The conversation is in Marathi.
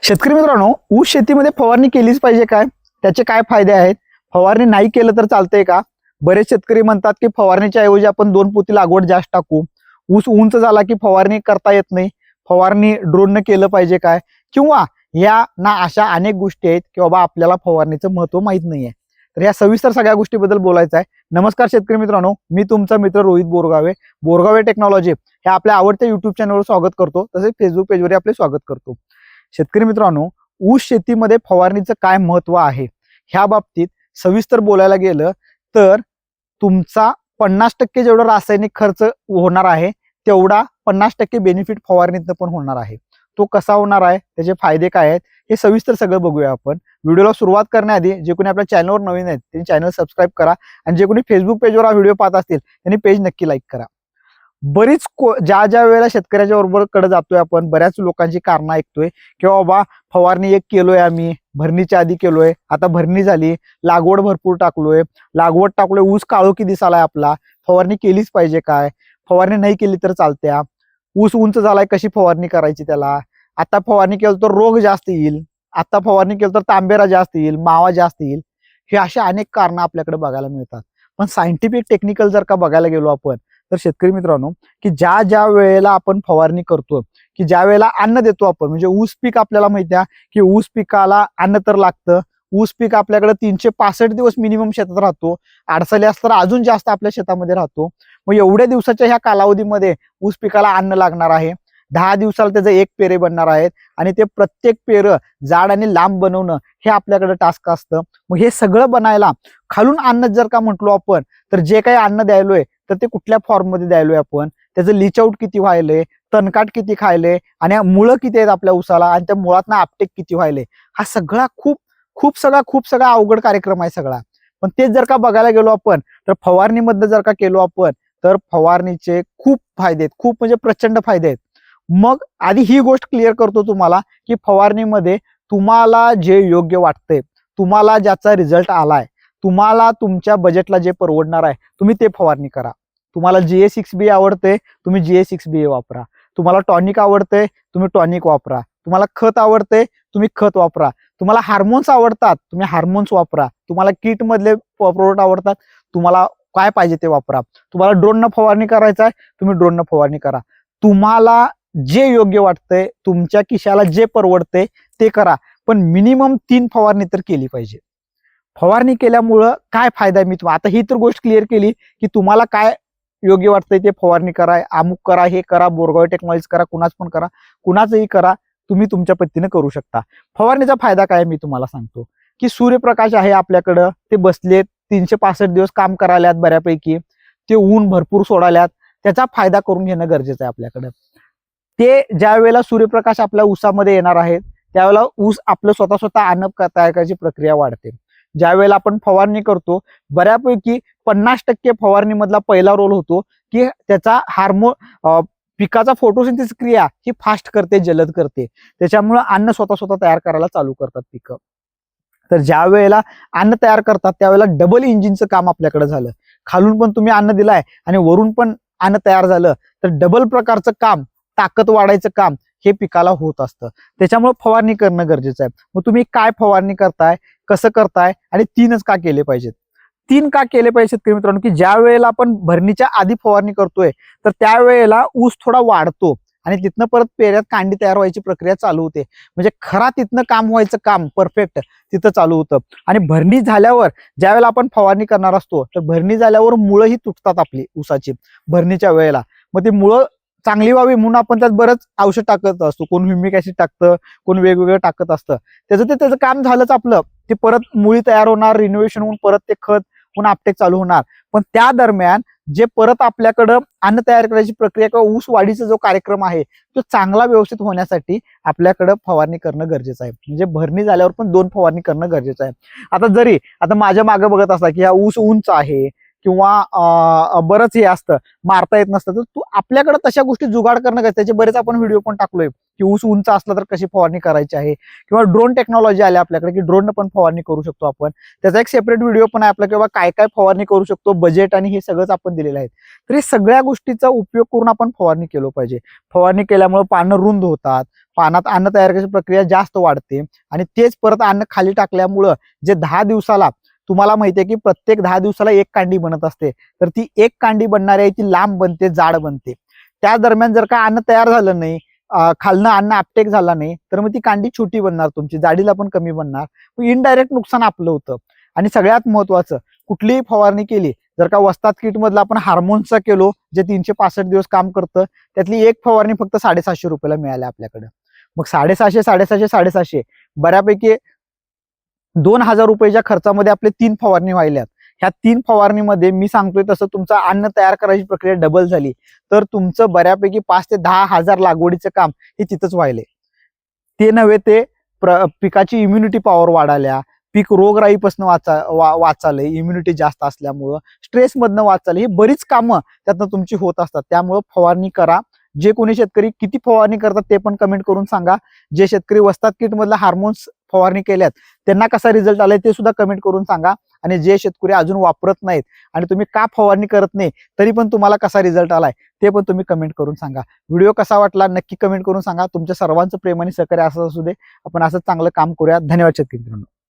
शेतकरी मित्रांनो, ऊस शेतीमध्ये फवारणी केलीच पाहिजे काय? त्याचे काय फायदे आहेत? फवारणी नाही केलं तर चालतंय का? बरेच शेतकरी म्हणतात की फवारणीच्या ऐवजी आपण 2 पोती लागवड जास्त टाकू. ऊस उंच झाला की फवारणी करता येत नाही. फवारणी ड्रोननं केलं पाहिजे काय? किंवा या ना अशा अनेक गोष्टी आहेत की बाबा आपल्याला फवारणीचं महत्व माहित नाहीये. तर या सविस्तर सगळ्या गोष्टीबद्दल बोलायचं आहे. नमस्कार शेतकरी मित्रांनो, मी तुमचा मित्र रोहित बोरगावे. बोरगावे टेक्नॉलॉजी हे आपल्या आवडत्या युट्यूब चॅनलवर स्वागत करतो, तसेच फेसबुक पेजवर आपले स्वागत करतो. शेतकरी मित्रांनो, ऊस शेतीमध्ये फवारणीचं काय महत्व आहे ह्या बाबतीत सविस्तर बोलायला गेलं तर तुमचा 50% जेवढा रासायनिक खर्च होणार आहे तेवढा 50% बेनिफिट फवारणीतनं पण होणार आहे. तो कसा होणार आहे, त्याचे फायदे काय आहेत, हे सविस्तर सगळं बघूया आपण. व्हिडिओला सुरुवात करण्याआधी जे कोणी आपल्या चॅनलवर नवीन आहेत त्यांनी चॅनल सबस्क्राईब करा आणि जे कोणी फेसबुक पेजवर हा व्हिडिओ पाहत असतील त्यांनी पेज नक्की लाईक करा. बरीच ज्या वेळेला शेतकऱ्याच्या बरोबर कडे जातोय आपण, बऱ्याच लोकांची कारणं ऐकतोय की बाबा फवारणी एक केलोय, आम्ही भरणीच्या आधी केलोय, आता भरणी झाली, लागवड भरपूर टाकलोय, ऊस काळोखी दिसालाय आपला, फवारणी केलीच पाहिजे काय? फवारणी नाही केली तर चालत्या, ऊस उंच झालाय, कशी फवारणी करायची त्याला, आता फवारणी केलं तर रोग जास्त येईल, आता फवारणी केलं तर तांबेरा जास्त येईल, मावा जास्त येईल. हे असे अनेक कारणं आपल्याकडे बघायला मिळतात. पण सायंटिफिक टेक्निकल जर का बघायला गेलो आपण तर शेतकरी मित्रांनो, की ज्या वेळेला आपण फवारणी करतो, की ज्या वेळेला अन्न देतो आपण, म्हणजे ऊस पीक आपल्याला माहिती आहे की ऊस पिकाला अन्न तर लागतं. ऊस पीक आपल्याकडे 365 दिवस मिनिमम शेतात राहतो. अडसले असतं तर अजून जास्त आपल्या शेतामध्ये राहतो. मग एवढ्या दिवसाच्या ह्या कालावधीमध्ये ऊस पिकाला अन्न लागणार आहे. 10 दिवसाला त्याचं एक पेरे बनणार आहेत आणि ते प्रत्येक पेरं जाड आणि लांब बनवणं हे आपल्याकडे टास्क असतं. मग हे सगळं बनायला खालून अन्न जर का म्हटलो आपण, तर जे काही अन्न द्यायलोय तर ते कुठल्या फॉर्म मध्ये द्यायलोय आपण, त्याचं लीच आउट किती व्हायलंय, तणकाट किती खायले आणि मुळं किती आहेत आपल्या ऊसाला आणि त्या मुळातनं आपटेक किती व्हायले, हा सगळा खूप सगळा अवघड कार्यक्रम आहे सगळा. पण तेच जर का बघायला गेलो आपण तर फवारणीमध्ये जर का केलो आपण तर फवारणीचे खूप फायदे आहेत, खूप म्हणजे प्रचंड फायदे आहेत. मग आधी ही गोष्ट क्लिअर करतो तुम्हाला की फवारणीमध्ये तुम्हाला जे योग्य वाटतंय, तुम्हाला ज्याचा रिझल्ट आलाय, तुम्हाला तुमच्या बजेटला जे परवडणार आहे तुम्ही ते फवारणी करा. तुम्हाला GA6B आवडते, तुम्ही GA6B वापरा. तुम्हाला टॉनिक आवडते, तुम्ही टॉनिक वापरा. तुम्हाला खत आवडते, तुम्ही खत वापरा. तुम्हाला हार्मोन्स आवडतात, तुम्ही हार्मोन्स वापरा. तुम्हाला किट मधले प्रोडक्ट आवडतात, तुम्हाला काय पाहिजे ते वापरा. तुम्हाला ड्रोननं फवारणी करायचं आहे, तुम्ही ड्रोननं फवारणी करा. तुम्हाला जे योग्य वाटतंय, तुमच्या खिशाला जे परवडते ते करा. पण मिनिमम 3 फवारणी तर केली पाहिजे. फवारणी केल्यामुळं काय फायदा आहे, मी तुम्हाला आता ही तर गोष्ट क्लिअर केली की तुम्हाला काय योग्य वाटतंय ते फवारणी करा, अमुक करा, हे करा, बोरगाव टेक्नॉलॉजी करा, कुणाच पण करा, कुणाचंही करा, तुम्ही तुमच्या पद्धतीने करू शकता. फवारणीचा फायदा काय मी तुम्हाला सांगतो की सूर्यप्रकाश आहे आपल्याकडं, ते बसलेत 365 दिवस काम करायल्यात बऱ्यापैकी, ते ऊन भरपूर सोडाल्यात, त्याचा फायदा करून घेणं गरजेचं आहे आपल्याकडं. ते ज्या वेळेला सूर्यप्रकाश आपल्या ऊसामध्ये येणार आहे त्यावेळेला ऊस आपलं स्वतः अन्न तयार करायची प्रक्रिया वाढते. ज्या वेळेला आपण फवारणी करतो, बऱ्यापैकी 50% फवारणी मधला पहिला रोल होतो की त्याचा पिकाचा फोटोसिंथेसिस क्रिया ही फास्ट करते, जलद करते. त्याच्यामुळे अन्न स्वतः तयार करायला चालू करतात पिकं. तर ज्या वेळेला अन्न तयार करतात त्यावेळेला डबल इंजिनचं काम आपल्याकडे झालं. खालून पण तुम्ही अन्न दिलाय आणि वरून पण अन्न तयार झालं, तर डबल प्रकारचं काम, ताकद वाढायचं काम हे पिकाला होत असतं. त्याच्यामुळे फवारणी करणं गरजेचं आहे. मग तुम्ही काय फवारणी करताय, कसं करताय आणि 3च का केले पाहिजेत? 3 का केले पाहिजेत शेतकरी मित्रांनो, की ज्या वेळेला आपण भरणीच्या आधी फवारणी करतोय तर त्यावेळेला ऊस थोडा वाढतो आणि तिथनं परत पेऱ्यात कांडी तयार व्हायची प्रक्रिया चालू होते. म्हणजे खरा तिथनं काम व्हायचं काम परफेक्ट तिथं चालू होतं. आणि भरणी झाल्यावर ज्या वेळेला आपण फवारणी करणार असतो तर भरणी झाल्यावर मुळं ही तुटतात आपली ऊसाची भरणीच्या वेळेला. मग ती मुळं चांगली व्हावी म्हणून आपण त्यात बरंच औषध टाकत असतो, कोण ह्युमिक ऍसिड टाकतं, कोण वेगवेगळं टाकत असतं. त्याचं काम झालंच आपलं, ते परत मुळी तयार होणार, रिनोव्हेशन होऊन परत ते खत पुन्हा आपटेक चालू होणार. पण त्या दरम्यान जे परत आपल्याकडं अन्न तयार करायची प्रक्रिया किंवा ऊस वाढीचा जो कार्यक्रम आहे तो चांगला व्यवस्थित होण्यासाठी आपल्याकडं फवारणी करणं गरजेचं आहे. म्हणजे भरणी झाल्यावर पण 2 फवारणी करणं गरजेचं आहे. आता माझ्या मागे बघत असला की हा ऊस उंच आहे किंवा बरंच हे असतं, मारता येत नसतं, तर तू आपल्याकडे तशा गोष्टी जुगाड करणं गरजेचं. त्याचे बरेच आपण व्हिडिओ पण टाकलोय की ऊस उंच असला तर कशी फवारणी करायची आहे, किंवा ड्रोन टेक्नॉलॉजी आली आपल्याकडे की ड्रोन पण फवारणी करू शकतो आपण. त्याचा एक सेपरेट व्हिडिओ पण आहे आपला, किंवा काय काय फवारणी करू शकतो, बजेट आणि हे सगळंच आपण दिलेलं आहे. तर हे सगळ्या गोष्टीचा उपयोग करून आपण फवारणी केलं पाहिजे. फवारणी केल्यामुळे पानं रुंद होतात, पानात अन्न तयार करायची प्रक्रिया जास्त वाढते, आणि तेच परत अन्न खाली टाकल्यामुळं जे 10 दिवसाला, तुम्हाला माहिती आहे की प्रत्येक 10 दिवसाला एक कांडी बनत असते, तर ती एक कांडी बनणारी आहे ती लांब बनते, जाड बनते. त्या दरम्यान जर का अन्न तयार झालं नाही, खालनं अन्न आपटेक झाला नाही, तर मग ती कांडी छोटी बनणार, तुमची जाडीला पण कमी बनणार. इनडायरेक्ट नुकसान आपलं होतं. आणि सगळ्यात महत्वाचं, कुठलीही फवारणी केली, जर का वस्ताद किट मधला आपण हार्मोन्सचा केलो, जे 365 दिवस काम करतं, त्यातली एक फवारणी फक्त 750 रुपयाला मिळाली आपल्याकडे. मग 750, 750, 750 बऱ्यापैकी 2000 रुपयाच्या खर्चामध्ये आपले 3 फवारणी व्हायल्यात. ह्या 3 फवारणीमध्ये मी सांगतोय तसं तुमचं अन्न तयार करायची प्रक्रिया डबल झाली, तर तुमचं बऱ्यापैकी 5 ते 10,000 लागवडीचं काम हे तिथंच व्हायलंय. ते नव्हे, ते पिकाची इम्युनिटी पॉवर वाढाल्या, पीक रोगराईपासून वाचालंय, इम्युनिटी जास्त असल्यामुळं, स्ट्रेसमधनं वाचालंय, ही बरीच कामं त्यातनं तुमची होत असतात. त्यामुळं फवारणी करा. जे कोणी शेतकरी किती फवारणी करतात ते पण कमेंट करून सांगा. जे शेतकरी वस्ताद किट मधला हार्मोन्स फवारणी केल्यात त्यांना कसा रिझल्ट आलाय ते सुद्धा कमेंट करून सांगा. आणि जे शेतकरी अजून वापरत नाहीत आणि तुम्ही का फवारणी करत नाही तरी पण तुम्हाला कसा रिझल्ट आलाय ते पण तुम्ही कमेंट करून सांगा. व्हिडिओ कसा वाटला नक्की कमेंट करून सांगा. तुमच्या सर्वांचं प्रेम आणि सहकार्य असंच असू दे. आपण असंच चांगलं काम करूया. धन्यवाद शेतकरी मित्रांनो.